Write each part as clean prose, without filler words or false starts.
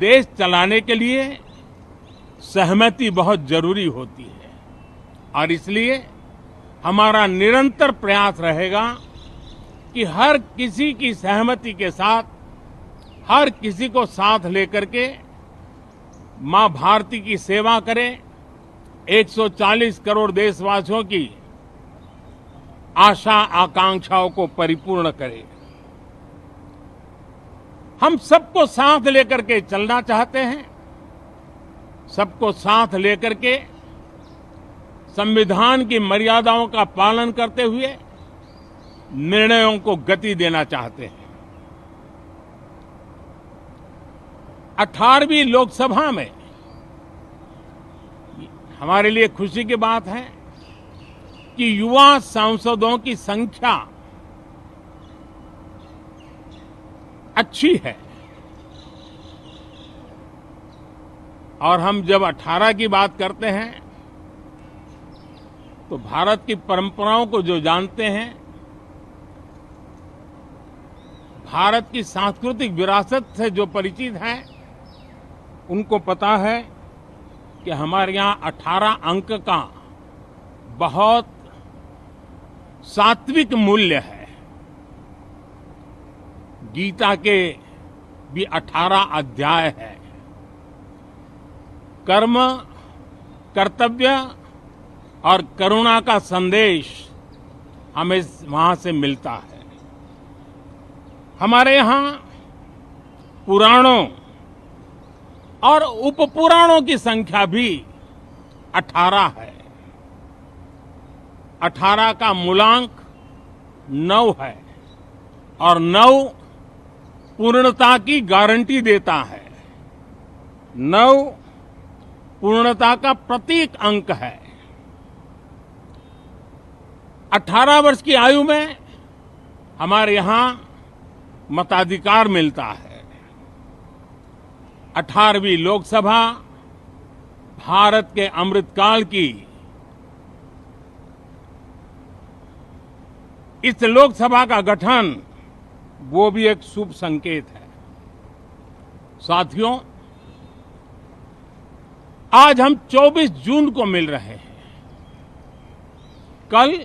देश चलाने के लिए सहमति बहुत जरूरी होती है और इसलिए हमारा निरंतर प्रयास रहेगा कि हर किसी की सहमति के साथ, हर किसी को साथ लेकर के मां भारती की सेवा करें, 140 करोड़ देशवासियों की आशा आकांक्षाओं को परिपूर्ण करें। हम सबको साथ लेकर के चलना चाहते हैं, सबको साथ लेकर के संविधान की मर्यादाओं का पालन करते हुए निर्णयों को गति देना चाहते हैं। 18वीं लोकसभा में हमारे लिए खुशी की बात है कि युवा सांसदों की संख्या अच्छी है और हम जब 18 की बात करते हैं तो भारत की परंपराओं को जो जानते हैं, भारत की सांस्कृतिक विरासत से जो परिचित हैं, उनको पता है कि हमारे यहाँ 18 अंक का बहुत सात्विक मूल्य है। गीता के भी 18 अध्याय है। कर्म, कर्तव्य और करुणा का संदेश हमें वहां से मिलता है। हमारे यहाँ पुराणों और उपपुराणों की संख्या भी 18 है। 18 का मूलांक 9 है और 9 पूर्णता की गारंटी देता है। 9 पूर्णता का प्रतीक अंक है। 18 वर्ष की आयु में हमारे यहाँ मताधिकार मिलता है। 18वीं लोकसभा भारत के अमृतकाल की इस लोकसभा का गठन वो भी एक शुभ संकेत है। साथियों, आज हम 24 जून को मिल रहे हैं। कल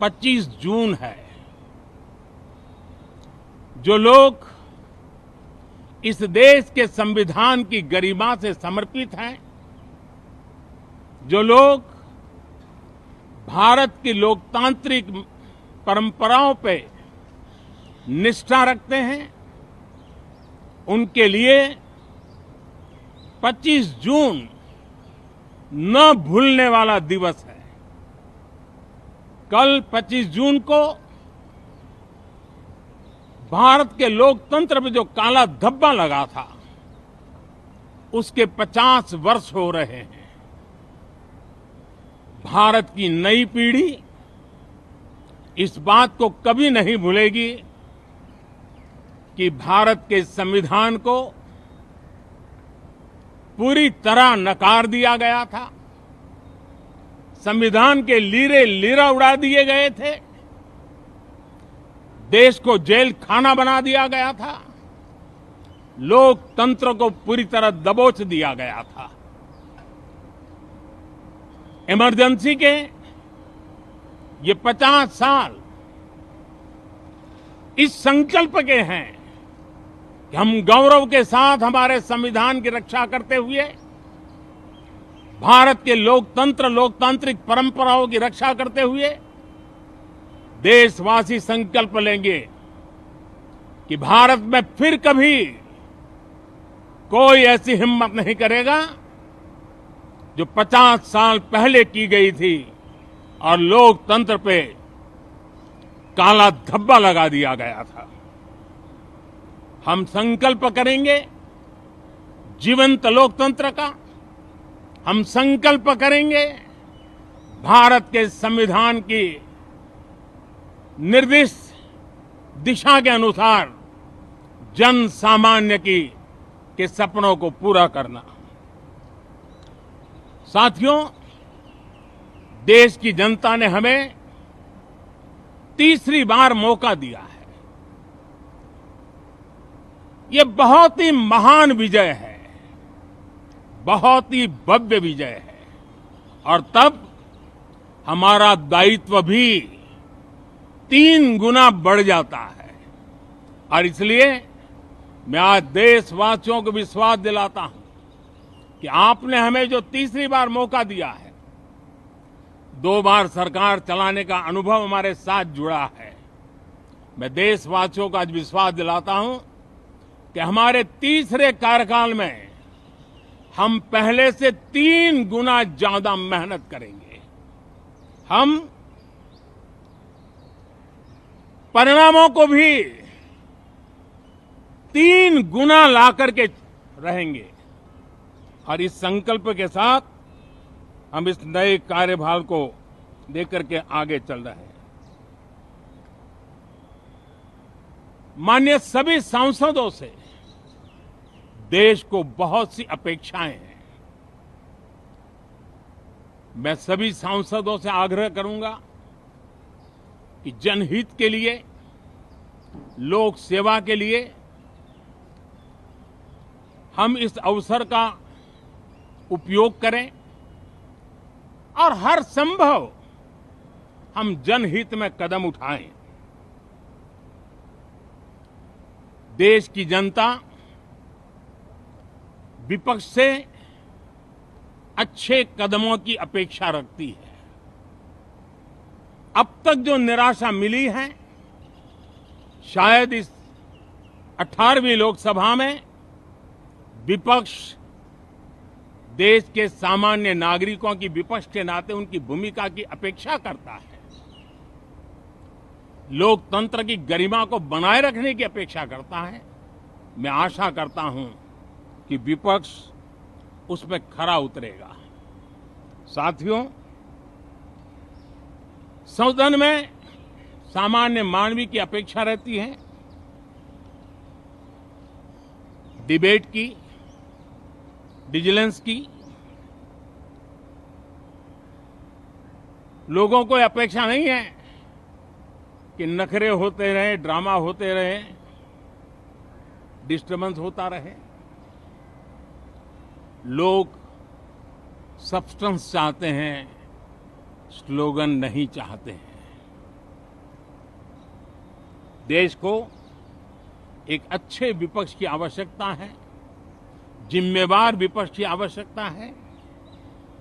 25 जून है। जो लोग इस देश के संविधान की गरिमा से समर्पित हैं, जो लोग भारत की लोकतांत्रिक परंपराओं पे निष्ठा रखते हैं, उनके लिए 25 जून न भूलने वाला दिवस है। कल 25 जून को भारत के लोकतंत्र में जो काला धब्बा लगा था, उसके 50 वर्ष हो रहे हैं। भारत की नई पीढ़ी इस बात को कभी नहीं भूलेगी कि भारत के संविधान को पूरी तरह नकार दिया गया था। संविधान के लीरे लीरा उड़ा दिए गए थे। देश को जेल खाना बना दिया गया था। लोकतंत्र को पूरी तरह दबोच दिया गया था। इमरजेंसी के ये 50 साल इस संकल्प के हैं कि हम गौरव के साथ हमारे संविधान की रक्षा करते हुए भारत के लोकतंत्र, लोकतांत्रिक परंपराओं की रक्षा करते हुए देशवासी संकल्प लेंगे कि भारत में फिर कभी कोई ऐसी हिम्मत नहीं करेगा जो 50 साल पहले की गई थी और लोकतंत्र पे काला धब्बा लगा दिया गया था। हम संकल्प करेंगे जीवंत लोकतंत्र का। हम संकल्प करेंगे भारत के संविधान की निर्दिष्ट दिशा के अनुसार जन सामान्य के सपनों को पूरा करना। साथियों, देश की जनता ने हमें तीसरी बार मौका दिया है। ये बहुत ही महान विजय है, बहुत ही भव्य विजय है। और तब हमारा दायित्व भी 3 गुना बढ़ जाता है। और इसलिए मैं आज देशवासियों को विश्वास दिलाता हूं कि आपने हमें जो तीसरी बार मौका दिया है, 2 बार सरकार चलाने का अनुभव हमारे साथ जुड़ा है, मैं देशवासियों को आज विश्वास दिलाता हूं कि हमारे तीसरे कार्यकाल में हम पहले से 3 गुना ज्यादा मेहनत करेंगे। हम परिणामों को भी 3 गुना ला करके रहेंगे। और इस संकल्प के साथ हम इस नए कार्यभार को लेकर के आगे चल रहे हैं। माननीय सभी सांसदों से देश को बहुत सी अपेक्षाएं हैं। मैं सभी सांसदों से आग्रह करूंगा कि जनहित के लिए, लोक सेवा के लिए हम इस अवसर का उपयोग करें और हर संभव हम जनहित में कदम उठाएं। देश की जनता विपक्ष से अच्छे कदमों की अपेक्षा रखती है। अब तक जो निराशा मिली है, शायद इस 18वीं लोकसभा में विपक्ष देश के सामान्य नागरिकों की विपक्ष के नाते उनकी भूमिका की अपेक्षा करता है, लोकतंत्र की गरिमा को बनाए रखने की अपेक्षा करता है। मैं आशा करता हूं कि विपक्ष उसमें खरा उतरेगा। साथियों, सदन में सामान्य मानवीय की अपेक्षा रहती है डिबेट की, विजिलेंस की। लोगों को अपेक्षा नहीं है कि नखरे होते रहे, ड्रामा होते रहे, डिस्टर्बेंस होता रहे। लोग सब्सटेंस चाहते हैं, स्लोगन नहीं चाहते हैं। देश को एक अच्छे विपक्ष की आवश्यकता है, जिम्मेवार विपक्ष की आवश्यकता है।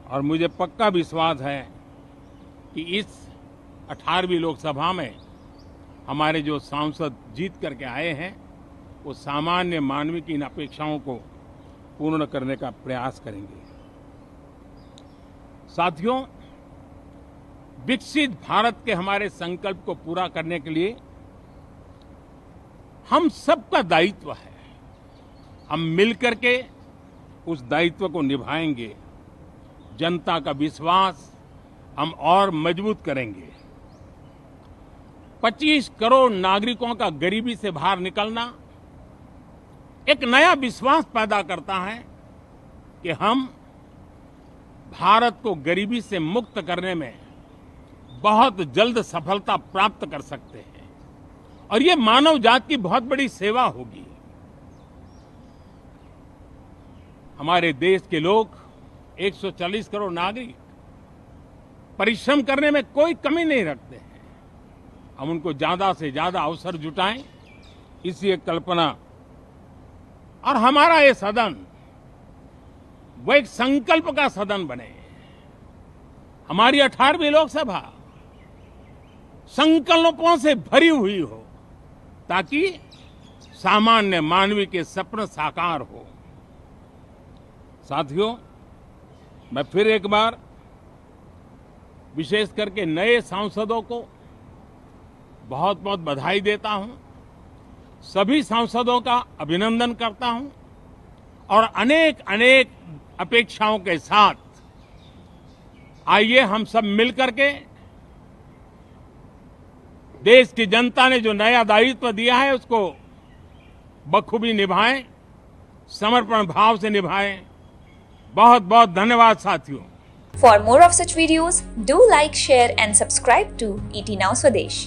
और मुझे पक्का विश्वास है कि इस 18वीं लोकसभा में हमारे जो सांसद जीत करके आए हैं, वो सामान्य मानवीय की इन अपेक्षाओं को पूर्ण करने का प्रयास करेंगे। साथियों, विकसित भारत के हमारे संकल्प को पूरा करने के लिए हम सबका दायित्व है। हम मिलकर के उस दायित्व को निभाएंगे। जनता का विश्वास हम और मजबूत करेंगे। 25 करोड़ नागरिकों का गरीबी से बाहर निकलना एक नया विश्वास पैदा करता है कि हम भारत को गरीबी से मुक्त करने में बहुत जल्द सफलता प्राप्त कर सकते हैं। और ये मानव जाति की बहुत बड़ी सेवा होगी। हमारे देश के लोग 140 करोड़ नागरिक परिश्रम करने में कोई कमी नहीं रखते हैं। हम उनको ज्यादा से ज्यादा अवसर जुटाएं, इसी एक कल्पना। और हमारा ये सदन वो एक संकल्प का सदन बने। हमारी 18वीं लोकसभा संकल्पों से भरी हुई हो, ताकि सामान्य मानवीय के सपने साकार हो। साथियों, मैं फिर एक बार विशेष करके नए सांसदों को बहुत बहुत बधाई देता हूं, सभी सांसदों का अभिनंदन करता हूं और अनेक अनेक अपेक्षाओं के साथ आइए हम सब मिलकर के देश की जनता ने जो नया दायित्व दिया है उसको बखूबी निभाएं, समर्पण भाव से निभाएं। बहुत बहुत धन्यवाद साथियों। For more of such videos, do like, share and subscribe to ET Now Swadesh.